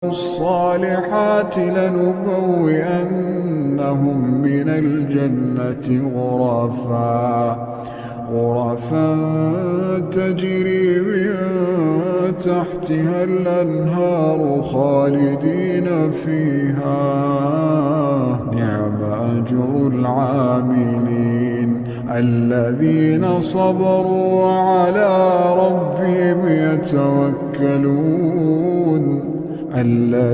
الصالحات لنبوئنهم من الجنة غرفا تجري من تحتها الأنهار خالدين فيها. نعم أجر العاملين الذين صبروا وعلى ربهم يتوكلون.